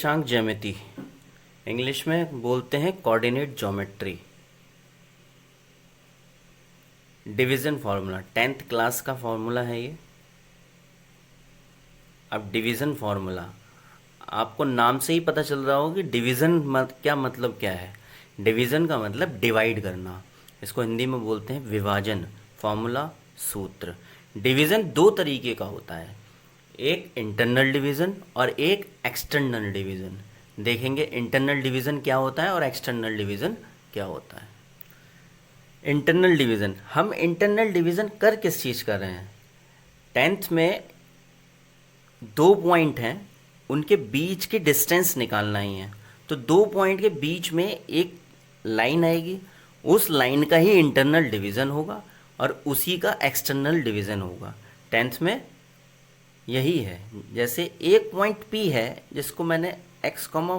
निर्देशांक ज्यामिति, इंग्लिश में बोलते हैं coordinate geometry. Division formula 10th class का फार्मूला है ये। अब डिवीज़न फार्मूला आपको नाम से ही पता चल रहा होगा कि डिवीज़न क्या मतलब क्या है। डिवीज़न का मतलब डिवाइड करना, इसको हिंदी में बोलते हैं विभाजन। फार्मूला सूत्र। डिवीज़न दो तरीके का होता है, एक इंटरनल डिवीज़न और एक एक्सटर्नल डिवीज़न। देखेंगे इंटरनल डिवीज़न क्या होता है और एक्सटर्नल डिवीज़न क्या होता है। इंटरनल डिवीज़न, हम इंटरनल डिवीज़न कर किस चीज़ कर रहे हैं। 10th में 2 पॉइंट हैं, उनके बीच की डिस्टेंस निकालना ही है। तो 2 पॉइंट के बीच में एक लाइन आएगी, उस लाइन का ही इंटरनल डिवीज़न होगा और उसी का एक्सटर्नल डिवीज़न होगा। 10th में यही है। जैसे एक पॉइंट P है जिसको मैंने x1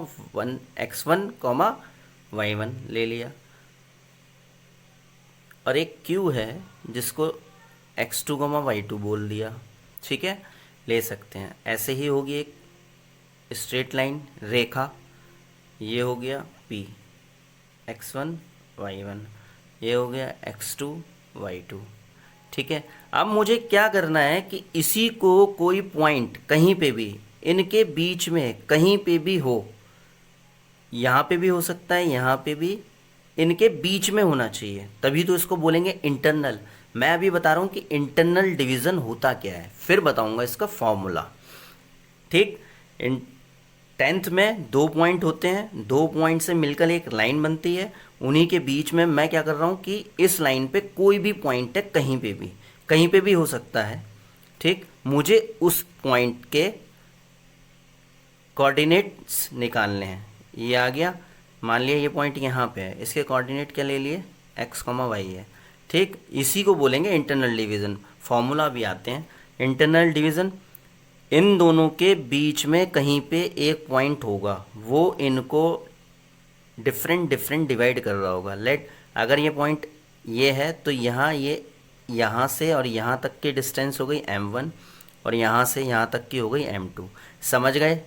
y1 ले लिया, और एक Q है जिसको x2 y2 बोल दिया। ठीक है, ले सकते हैं। ऐसे ही होगी एक स्ट्रेट लाइन रेखा, ये हो गया P, x1 y1, ये हो गया x2 y2। ठीक है, अब मुझे क्या करना है कि इसी को कोई पॉइंट कहीं पे भी इनके बीच में कहीं पे भी हो, यहाँ पे भी हो सकता है, यहाँ पे भी, इनके बीच में होना चाहिए, तभी तो इसको बोलेंगे इंटरनल। मैं अभी बता रहा हूँ कि इंटरनल डिवीज़न होता क्या है, फिर बताऊँगा इसका फॉर्मूला। ठीक, 10th में 2 पॉइंट होते हैं, 2 पॉइंट से मिलकर एक लाइन बनती है। उन्हीं के बीच में मैं क्या कर रहा हूँ कि इस लाइन पे कोई भी पॉइंट है, कहीं पे भी हो सकता है। ठीक, मुझे उस पॉइंट के कोऑर्डिनेट्स निकालने हैं। ये आ गया, मान लिया ये पॉइंट यहाँ पे है, इसके कोऑर्डिनेट क्या ले लिए, x, y है। ठीक, इसी को बोलेंगे इंटरनल डिवीज़न। फॉर्मूला भी आते हैं। इंटरनल डिवीज़न, इन दोनों के बीच में कहीं पे एक पॉइंट होगा, वो इनको डिफरेंट डिवाइड कर रहा होगा। लेट, अगर ये पॉइंट ये है तो यहाँ से और यहाँ तक की डिस्टेंस हो गई m1 और यहाँ से यहाँ तक की हो गई m2। समझ गए,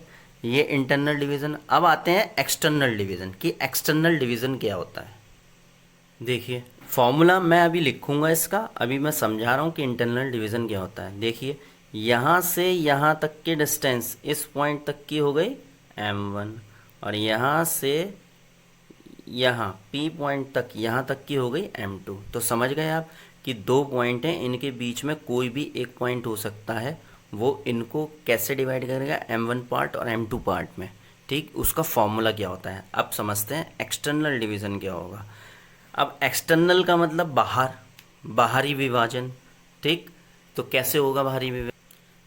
ये इंटरनल डिवीज़न। अब आते हैं एक्सटर्नल डिवीज़न कि एक्सटर्नल डिवीज़न क्या होता है। देखिए फॉर्मूला मैं अभी लिखूंगा इसका, अभी मैं समझा रहा हूँ कि इंटरनल डिवीज़न क्या होता है। देखिए यहाँ से यहाँ तक की डिस्टेंस इस पॉइंट तक की हो गई m1 और यहाँ से यहाँ P पॉइंट तक यहाँ तक की हो गई m2। तो समझ गए आप कि 2 पॉइंट हैं, इनके बीच में कोई भी एक पॉइंट हो सकता है, वो इनको कैसे डिवाइड करेगा, m1 पार्ट और m2 पार्ट में। ठीक, उसका फॉर्मूला क्या होता है। अब समझते हैं एक्सटर्नल डिवीज़न क्या होगा। अब एक्सटर्नल का मतलब बाहरी विभाजन। ठीक, तो कैसे होगा बाहरी विभाजन,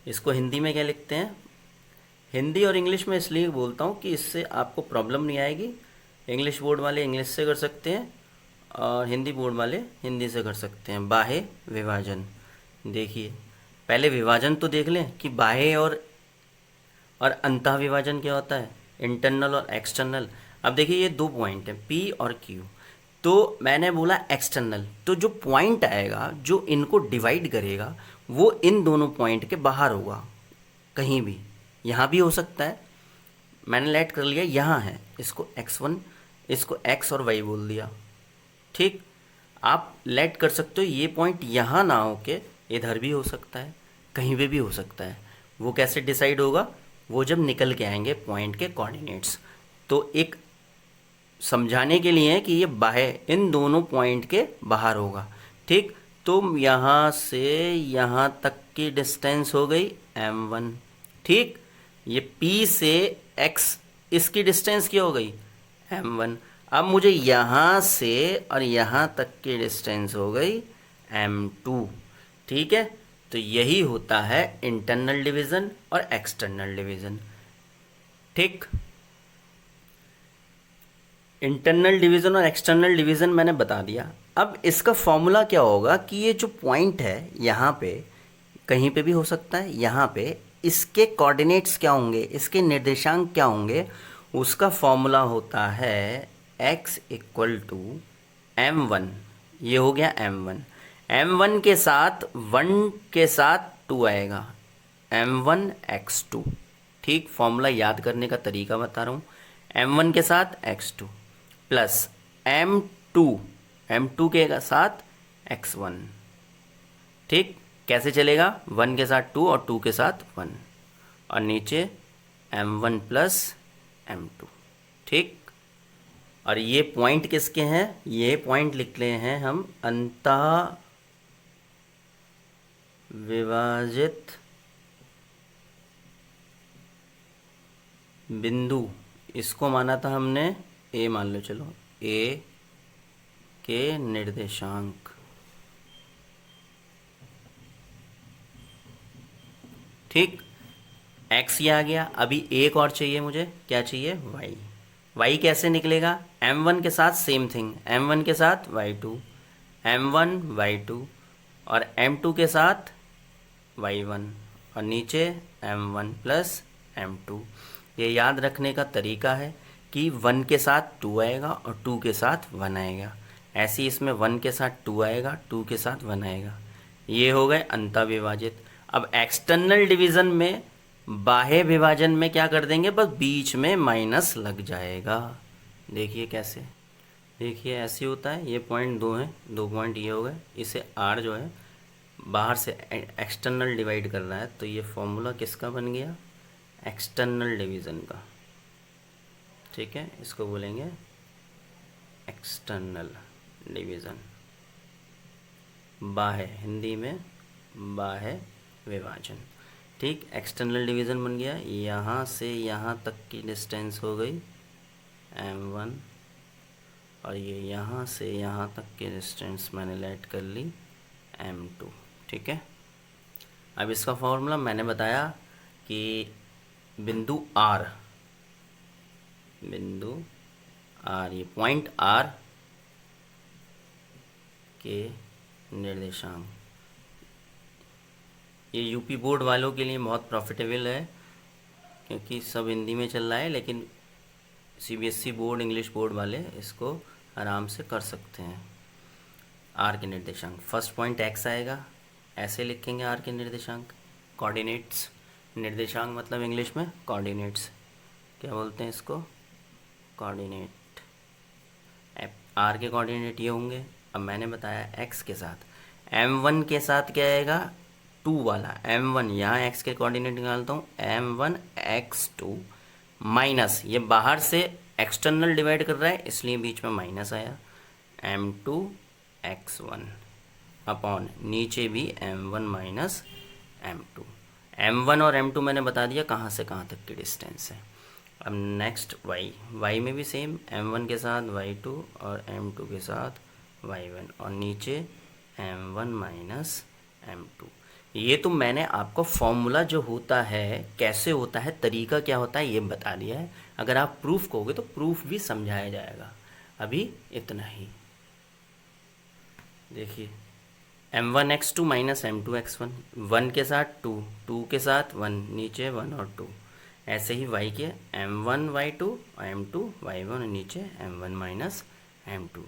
इसको हिंदी में क्या लिखते हैं। हिंदी और इंग्लिश में इसलिए बोलता हूँ कि इससे आपको प्रॉब्लम नहीं आएगी। इंग्लिश बोर्ड वाले इंग्लिश से कर सकते हैं और हिंदी बोर्ड वाले हिंदी से कर सकते हैं। बाह्य विभाजन, देखिए पहले विभाजन तो देख लें कि बाह्य और अंतः विभाजन क्या होता है, इंटरनल और एक्सटर्नल। अब देखिए ये 2 पॉइंट हैं P और Q, तो मैंने बोला एक्सटर्नल, तो जो पॉइंट आएगा जो इनको डिवाइड करेगा वो इन दोनों पॉइंट के बाहर होगा, कहीं भी, यहाँ भी हो सकता है। मैंने लेट कर लिया यहाँ है, इसको x1, इसको x और y बोल दिया। ठीक, आप लेट कर सकते हो ये पॉइंट यहाँ ना हो के इधर भी हो सकता है, कहीं पे भी हो सकता है। वो कैसे डिसाइड होगा, वो जब निकल के आएंगे पॉइंट के कोऑर्डिनेट्स। तो एक समझाने के लिए है कि ये बाहर इन दोनों पॉइंट के बाहर होगा। ठीक, तो यहाँ से यहाँ तक की डिस्टेंस हो गई m1। ठीक, ये P से x, इसकी डिस्टेंस क्या हो गई m1। अब मुझे यहाँ से और यहाँ तक की डिस्टेंस हो गई m2। ठीक है, तो यही होता है इंटरनल डिवीज़न और एक्सटर्नल डिवीज़न। ठीक, इंटरनल डिवीज़न और एक्सटर्नल डिवीज़न मैंने बता दिया। अब इसका फॉर्मूला क्या होगा कि ये जो पॉइंट है यहाँ पे, कहीं पे भी हो सकता है, यहाँ पे इसके कोऑर्डिनेट्स क्या होंगे, इसके निर्देशांक क्या होंगे, उसका फॉर्मूला होता है x इक्वल टू m1। ये हो गया m1, m1 के साथ 1 के साथ 2 आएगा, m1 x2। ठीक, फॉर्मूला याद करने का तरीका बता रहा हूँ। m1 के साथ x2 प्लस m2 के साथ x1। ठीक, कैसे चलेगा? 1 के साथ 2 और 2 के साथ 1 और नीचे m1 प्लस m2। ठीक, और ये पॉइंट किसके हैं? ये पॉइंट लिख रहे हैं हम अंतः विभाजित बिंदु। इसको माना था हमने ए, मान लो, चलो ए के निर्देशांक। ठीक, x ये आ गया। अभी एक और चाहिए मुझे, क्या चाहिए? y कैसे निकलेगा? m1 के साथ सेम थिंग, m1 के साथ y2, m1 y2 और m2 के साथ y1 और नीचे m1 प्लस m2। ये याद रखने का तरीका है कि 1 के साथ 2 आएगा और 2 के साथ 1 आएगा। ऐसे ही इसमें 1 के साथ 2 आएगा, 2 के साथ 1 आएगा। ये हो गए अंतःविभाजित। अब एक्सटर्नल डिवीज़न में, बाह्य विभाजन में क्या कर देंगे? बस बीच में माइनस लग जाएगा। देखिए कैसे, देखिए ऐसे होता है। ये पॉइंट 2 हैं, 2 पॉइंट ये हो गए। इसे r जो है बाहर से एक्सटर्नल डिवाइड कर रहा है, तो ये फॉर्मूला किसका बन गया? एक्सटर्नल डिवीज़न का। ठीक है, इसको बोलेंगे एक्सटर्नल डिवीज़न, बाह्य, हिंदी में बाह्य विभाजन। ठीक, एक्सटर्नल डिवीज़न बन गया। यहाँ से यहाँ तक की डिस्टेंस हो गई m1 और ये यहाँ से यहाँ तक की डिस्टेंस मैंने लेट कर ली m2। ठीक है, अब इसका फॉर्मूला मैंने बताया कि बिंदु R, ये पॉइंट R के निर्देशांक, ये यूपी बोर्ड वालों के लिए बहुत प्रॉफिटेबल है क्योंकि सब हिंदी में चल रहा है, लेकिन सीबीएसई बोर्ड, इंग्लिश बोर्ड वाले इसको आराम से कर सकते हैं। आर के निर्देशांक, फर्स्ट पॉइंट x आएगा, ऐसे लिखेंगे आर के निर्देशांक। कोऑर्डिनेट्स, निर्देशांक मतलब इंग्लिश में कोऑर्डिनेट्स, क्या बोलते हैं इसको? कोऑर्डिनेट। आर के कोऑर्डिनेट ये होंगे। अब मैंने बताया x के साथ, m1 के साथ क्या आएगा? 2 वाला m1, यहाँ x के कोऑर्डिनेट निकालता हूँ, m1 x2 माइनस, ये बाहर से एक्सटर्नल डिवाइड कर रहा है इसलिए बीच में माइनस आया, m2 x1 अपॉन नीचे भी m1 माइनस m2। m1 और m2 मैंने बता दिया कहाँ से कहाँ तक की डिस्टेंस है। अब नेक्स्ट y में भी सेम, m1 के साथ y2 और m2 के साथ y1 और नीचे m1 माइनस m2। ये तो मैंने आपको फॉर्मूला जो होता है, कैसे होता है, तरीका क्या होता है, ये बता दिया है। अगर आप प्रूफ कहोगे तो प्रूफ भी समझाया जाएगा। अभी इतना ही देखिए, m1 x2 minus m2 x1, 1 के साथ 2, 2 के साथ 1, नीचे 1 और 2। ऐसे ही y के m1 y2 और m2 y1 और नीचे m1 माइनस m2।